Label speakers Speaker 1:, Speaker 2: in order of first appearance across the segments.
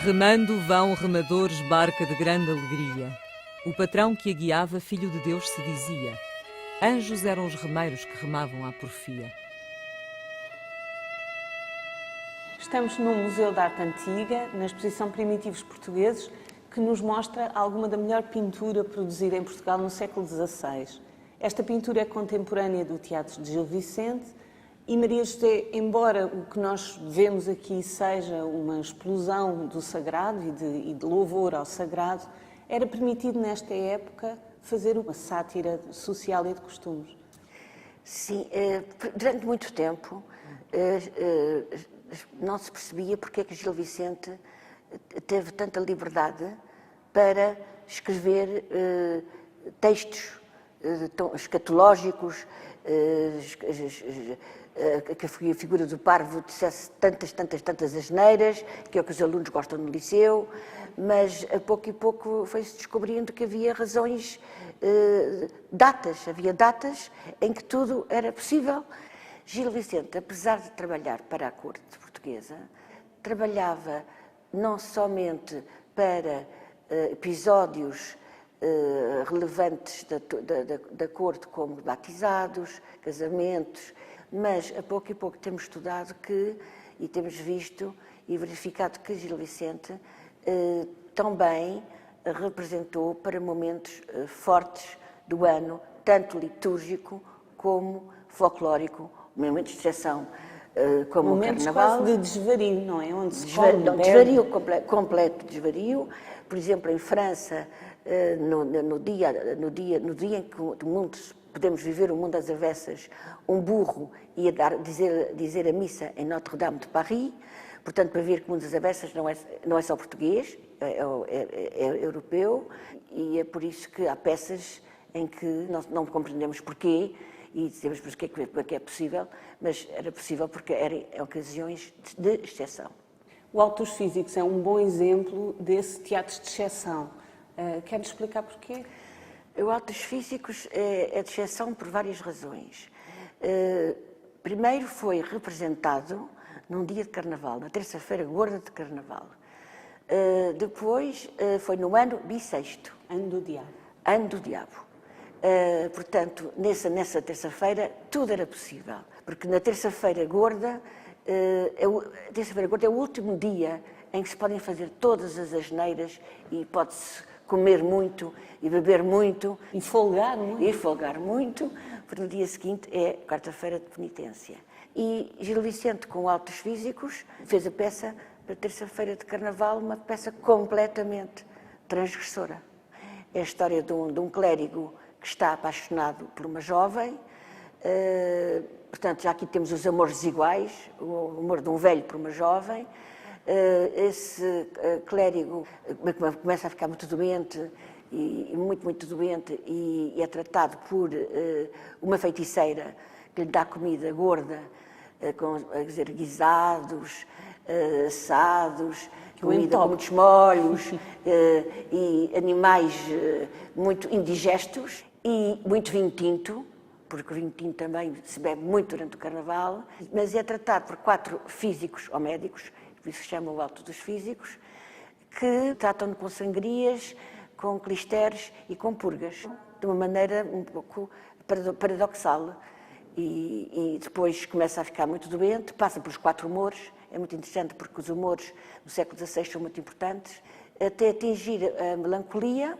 Speaker 1: Remando vão remadores, barca de grande alegria. O patrão que a guiava, filho de Deus, se dizia. Anjos eram os remeiros que remavam à porfia.
Speaker 2: Estamos no Museu de Arte Antiga, na exposição Primitivos Portugueses, que nos mostra alguma da melhor pintura produzida em Portugal no século XVI. Esta pintura é contemporânea do Teatro de Gil Vicente e Maria José, embora o que nós vemos aqui seja uma explosão do sagrado e de louvor ao sagrado, era permitido nesta época fazer uma sátira social e de costumes.
Speaker 3: Sim, durante muito tempo não se percebia porque é que Gil Vicente teve tanta liberdade para escrever textos escatológicos, que a figura do parvo dissesse tantas asneiras, que é o que os alunos gostam no liceu, mas a pouco e pouco foi-se descobrindo que havia razões, havia datas em que tudo era possível. Gil Vicente, apesar de trabalhar para a corte portuguesa, trabalhava não somente para episódios relevantes da corte, como batizados, casamentos, mas a pouco e pouco temos estudado e temos visto e verificado que Gil Vicente também representou para momentos fortes do ano, tanto litúrgico como folclórico, momentos de exceção, como
Speaker 2: momentos
Speaker 3: o Carnaval.
Speaker 2: Quase de desvario, não é? Onde se
Speaker 3: desvario, completo desvario. Por exemplo, em França, no dia em que o mundo, podemos viver o mundo às avessas, um burro ia dizer a missa em Notre-Dame de Paris. Portanto, para ver que o mundo às avessas não é só português, é europeu, e é por isso que há peças em que não compreendemos porquê, e dizemos porque é possível, mas era possível porque eram ocasiões de exceção.
Speaker 2: O Autos Físicos é um bom exemplo desse teatro de exceção. Quer-nos explicar porquê?
Speaker 3: O Autos Físicos é de exceção por várias razões. Primeiro foi representado num dia de Carnaval, na terça-feira gorda de Carnaval. Depois foi no ano bissexto.
Speaker 2: Ano do Diabo.
Speaker 3: Ano do Diabo. Portanto, nessa terça-feira tudo era possível, porque na terça-feira gorda, a terça-feira gorda é o último dia em que se podem fazer todas as asneiras e pode-se comer muito e beber muito.
Speaker 2: E folgar muito.
Speaker 3: E folgar muito, porque no dia seguinte é quarta-feira de penitência. E Gil Vicente, com Autos Físicos, fez a peça para terça-feira de Carnaval, uma peça completamente transgressora. É a história de um clérigo que está apaixonado por uma jovem, portanto, já aqui temos os amores desiguais, o amor de um velho por uma jovem. Esse clérigo começa a ficar muito doente, e muito doente, e é tratado por uma feiticeira que lhe dá comida gorda, guisados, assados, comida com muitos molhos e animais muito indigestos e muito vinho tinto, porque o vinho tinto também se bebe muito durante o Carnaval, mas é tratado por 4 físicos ou médicos, por isso se chama o Auto dos Físicos, que tratam-no com sangrias, com clisteres e com purgas, de uma maneira um pouco paradoxal. E depois começa a ficar muito doente, passa pelos 4 humores, é muito interessante porque os humores no século XVI são muito importantes, até atingir a melancolia,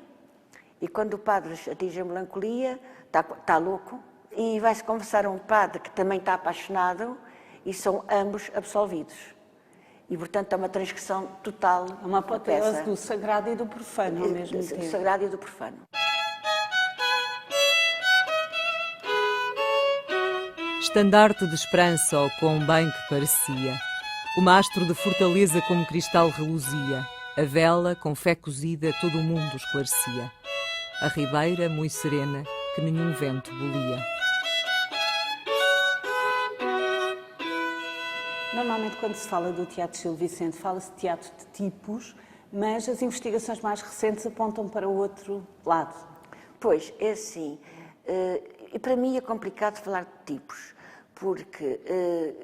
Speaker 3: e quando o padre atinge a melancolia, está louco, e vai-se conversar a um padre que também está apaixonado, e são ambos absolvidos. E, portanto, é uma transgressão total.
Speaker 2: É uma apoteose do sagrado e do profano ao mesmo tempo.
Speaker 3: Do sagrado e do profano.
Speaker 1: Estandarte de esperança, ó quão bem que parecia. O mastro de fortaleza como cristal reluzia. A vela, com fé cozida, todo o mundo esclarecia. A ribeira, muito serena, que nenhum vento bolia.
Speaker 2: Normalmente, quando se fala do Teatro Gil Vicente, fala-se de teatro de tipos, mas as investigações mais recentes apontam para o outro lado.
Speaker 3: Pois, é assim. E para mim é complicado falar de tipos, porque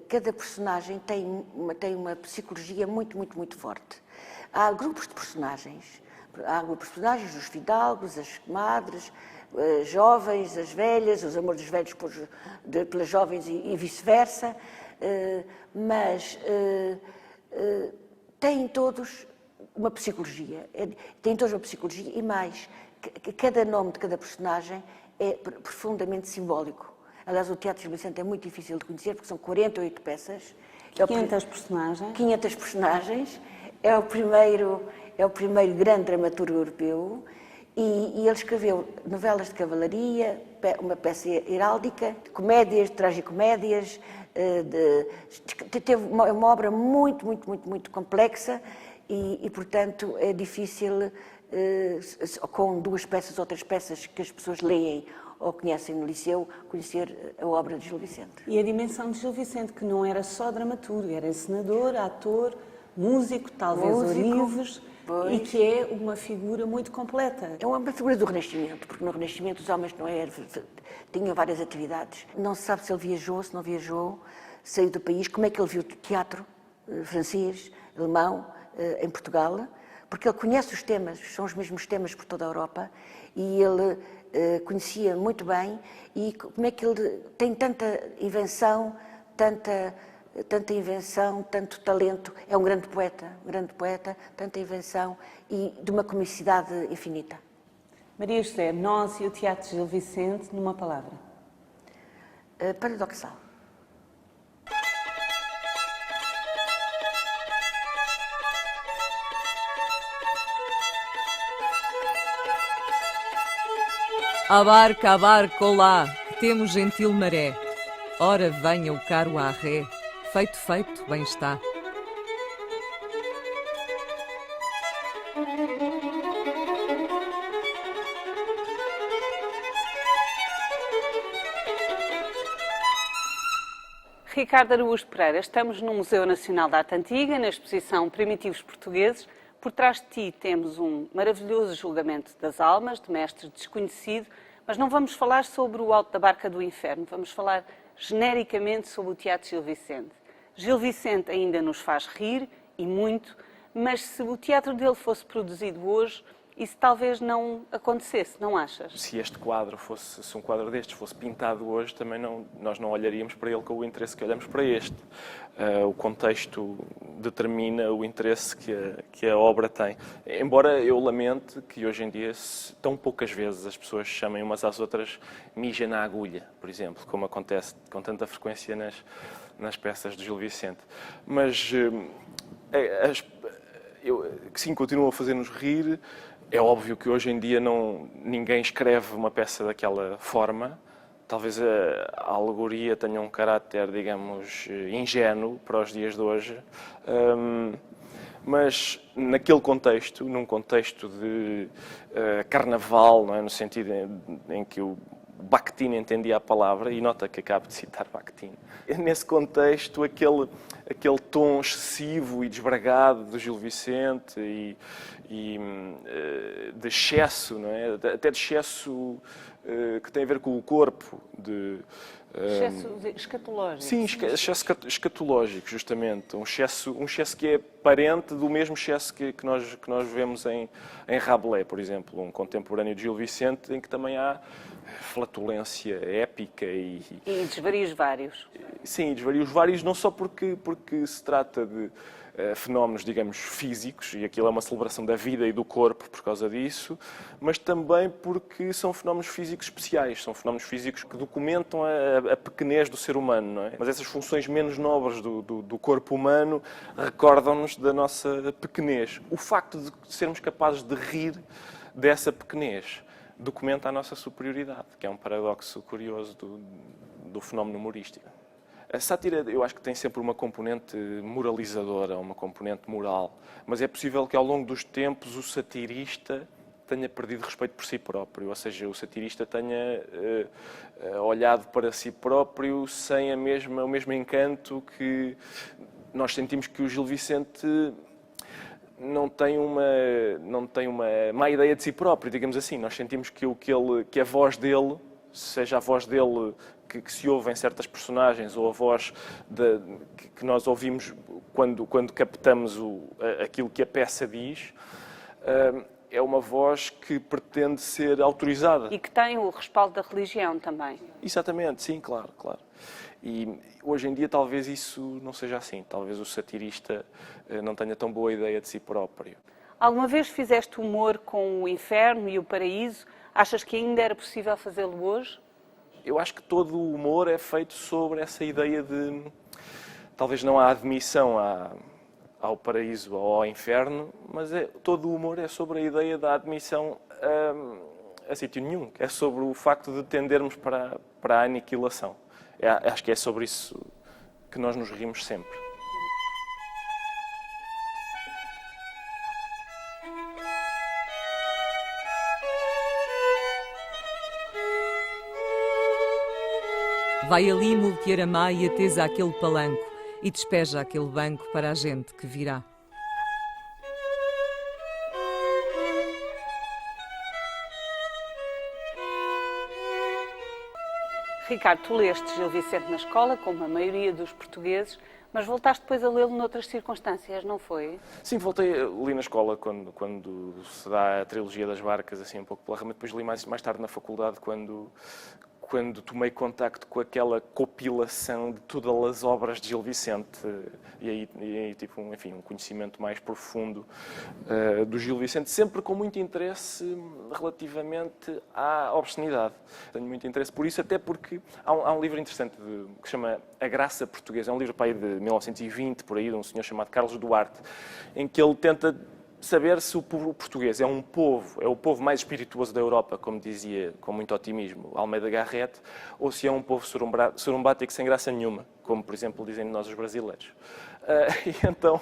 Speaker 3: cada personagem tem uma psicologia muito forte. há grupos de personagens. Há personagens, os fidalgos, as comadres, as jovens, as velhas, os amores dos velhos pelas jovens e vice-versa, mas têm todos uma psicologia. Têm todos uma psicologia e mais, cada nome de cada personagem é profundamente simbólico. Aliás, o Teatro Gil Vicente é muito difícil de conhecer, porque são 48 peças.
Speaker 2: 500 personagens.
Speaker 3: 500 personagens. É o primeiro grande dramaturgo europeu e ele escreveu novelas de cavalaria, uma peça heráldica, comédias, tragicomédias, teve uma obra muito complexa e, portanto, é difícil, com 2 peças ou 3 peças que as pessoas leem ou conhecem no liceu, conhecer a obra de Gil Vicente.
Speaker 2: E a dimensão de Gil Vicente, que não era só dramaturgo, era encenador, ator, músico, talvez Orives, e que é uma figura muito completa.
Speaker 3: É uma figura do Renascimento, porque no Renascimento os homens tinham várias atividades. Não se sabe se ele viajou, se não viajou, saiu do país, como é que ele viu teatro francês, alemão, em Portugal, porque ele conhece os temas, são os mesmos temas por toda a Europa, e ele conhecia muito bem, e como é que ele tem tanta invenção, tanto talento, é um grande poeta, tanta invenção e de uma comicidade infinita.
Speaker 2: Maria José, nós e o Teatro Gil Vicente, numa palavra.
Speaker 3: Paradoxal.
Speaker 1: A barca, olá, que temos gentil maré. Ora venha o caro à ré, feito, bem está.
Speaker 2: Ricardo Araújo Pereira, estamos no Museu Nacional da Arte Antiga, na exposição Primitivos Portugueses. Por trás de ti temos um maravilhoso julgamento das almas, de mestre desconhecido, mas não vamos falar sobre o Alto da Barca do Inferno, vamos falar genericamente sobre o Teatro Gil Vicente. Gil Vicente ainda nos faz rir, e muito, mas se o teatro dele fosse produzido hoje, isso talvez não acontecesse, não achas?
Speaker 4: Se este quadro se um quadro destes fosse pintado hoje, também nós não olharíamos para ele com o interesse que olhamos para este. O contexto determina o interesse que a obra tem. Embora eu lamente que hoje em dia tão poucas vezes as pessoas chamem umas às outras mija na agulha, por exemplo, como acontece com tanta frequência nas peças de Gil Vicente. Mas que sim, continuam a fazer-nos rir. É óbvio que hoje em dia ninguém escreve uma peça daquela forma. Talvez a alegoria tenha um caráter, digamos, ingênuo para os dias de hoje. Mas naquele contexto, num contexto de carnaval, não é? No sentido em que o Bakhtin entendia a palavra, e nota que acabo de citar Bakhtin. Nesse contexto, aquele tom excessivo e desbragado do Gil Vicente e de excesso, não é? Até de excesso que tem a ver com o corpo.
Speaker 2: Excesso escatológico.
Speaker 4: Sim, excesso escatológico, justamente. Um excesso que é parente do mesmo excesso que nós vemos em Rabelais, por exemplo, um contemporâneo de Gil Vicente, em que também há flatulência épica e
Speaker 2: desvarios vários.
Speaker 4: Sim, desvarios vários, não só porque se trata de fenómenos, digamos, físicos, e aquilo é uma celebração da vida e do corpo por causa disso, mas também porque são fenómenos físicos especiais, são fenómenos físicos que documentam a pequenez do ser humano, não é? Mas essas funções menos nobres do corpo humano recordam-nos da nossa pequenez. O facto de sermos capazes de rir dessa pequenez documenta a nossa superioridade, que é um paradoxo curioso do fenómeno humorístico. A sátira, eu acho que tem sempre uma componente moralizadora, uma componente moral, mas é possível que ao longo dos tempos o satirista tenha perdido respeito por si próprio, ou seja, o satirista tenha olhado para si próprio sem o mesmo encanto que nós sentimos que o Gil Vicente não tem uma má ideia de si próprio, digamos assim. Nós sentimos que a voz dele seja a voz dele que se ouve em certas personagens ou a voz que nós ouvimos quando captamos aquilo que a peça diz, é uma voz que pretende ser autorizada.
Speaker 5: E que tem o respaldo da religião também.
Speaker 4: Exatamente, sim, claro, claro. E hoje em dia talvez isso não seja assim. Talvez o satirista não tenha tão boa ideia de si próprio.
Speaker 5: Alguma vez fizeste humor com o inferno e o paraíso? Achas que ainda era possível fazê-lo hoje?
Speaker 4: Eu acho que todo o humor é feito sobre essa ideia de... Talvez não há admissão ao paraíso ou ao inferno, mas todo o humor é sobre a ideia da admissão a sítio nenhum. É sobre o facto de tendermos para a aniquilação. Acho que é sobre isso que nós nos rimos sempre.
Speaker 1: Vai ali multear a má e atesa aquele palanco e despeja aquele banco para a gente que virá.
Speaker 5: Ricardo, tu leste Gil Vicente na escola, como a maioria dos portugueses, mas voltaste depois a lê-lo noutras circunstâncias, não foi?
Speaker 4: Sim, li na escola quando se dá a trilogia das barcas, assim um pouco pela rama. Depois li mais tarde na faculdade, quando tomei contacto com aquela compilação de todas as obras de Gil Vicente e aí tipo, um conhecimento mais profundo do Gil Vicente, sempre com muito interesse relativamente à obscenidade. Tenho muito interesse por isso, até porque há um livro interessante que se chama A Graça Portuguesa, é um livro de 1920, por aí, de um senhor chamado Carlos Duarte, em que ele tenta saber se o povo português é o povo mais espirituoso da Europa, como dizia com muito otimismo Almeida Garrett, ou se é um povo sorumbático sem graça nenhuma, como, por exemplo, dizem nós os brasileiros. E então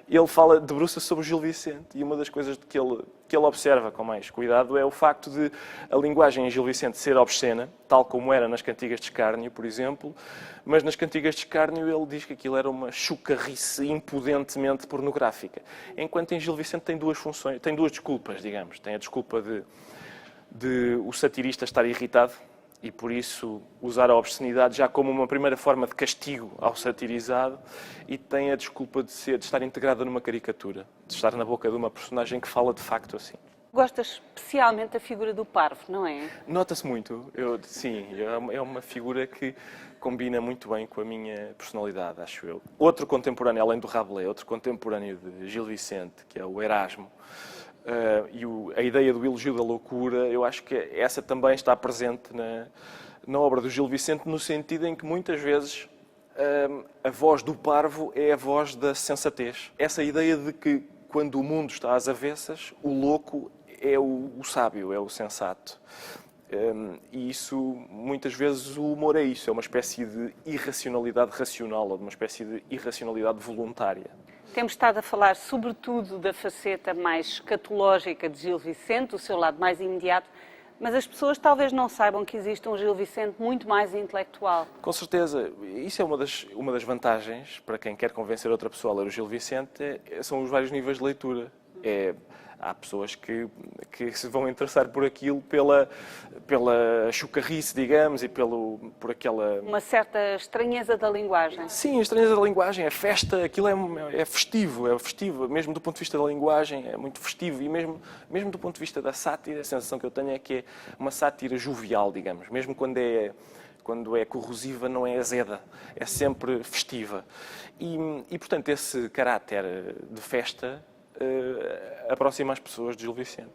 Speaker 4: ele debruça-se sobre o Gil Vicente, e uma das coisas que ele observa com mais cuidado é o facto de a linguagem em Gil Vicente ser obscena, tal como era nas Cantigas de Escárnio, por exemplo, mas nas Cantigas de Escárnio ele diz que aquilo era uma chucarrice impudentemente pornográfica, enquanto em Gil Vicente tem duas funções, tem duas desculpas, digamos. Tem a desculpa de o satirista estar irritado e, por isso, usar a obscenidade já como uma primeira forma de castigo ao satirizado, e tem a desculpa de estar integrada numa caricatura, de estar na boca de uma personagem que fala de facto assim.
Speaker 5: Gostas especialmente da figura do parvo, não é?
Speaker 4: Nota-se muito. Sim, é uma figura que combina muito bem com a minha personalidade, acho eu. Outro contemporâneo, além do Rabelais, outro contemporâneo de Gil Vicente, que é o Erasmo, e a ideia do elogio da loucura, eu acho que essa também está presente na obra do Gil Vicente, no sentido em que muitas vezes a voz do parvo é a voz da sensatez. Essa ideia de que quando o mundo está às avessas, o louco é o sábio, é o sensato. E isso, muitas vezes, o humor é isso, é uma espécie de irracionalidade racional, ou de uma espécie de irracionalidade voluntária.
Speaker 5: Temos estado a falar, sobretudo, da faceta mais escatológica de Gil Vicente, o seu lado mais imediato, mas as pessoas talvez não saibam que existe um Gil Vicente muito mais intelectual.
Speaker 4: Com certeza. Isso é uma das vantagens para quem quer convencer outra pessoa a ler o Gil Vicente, são os vários níveis de leitura. Há pessoas que se vão interessar por aquilo pela chucarrice, digamos, e por aquela...
Speaker 5: Uma certa estranheza da linguagem.
Speaker 4: Sim, a estranheza da linguagem, a festa, aquilo é festivo, mesmo do ponto de vista da linguagem, é muito festivo, e mesmo do ponto de vista da sátira, a sensação que eu tenho é que é uma sátira jovial, digamos, mesmo quando é corrosiva, não é azeda, é sempre festiva. E portanto, esse caráter de festa aproxima as pessoas de Gil Vicente.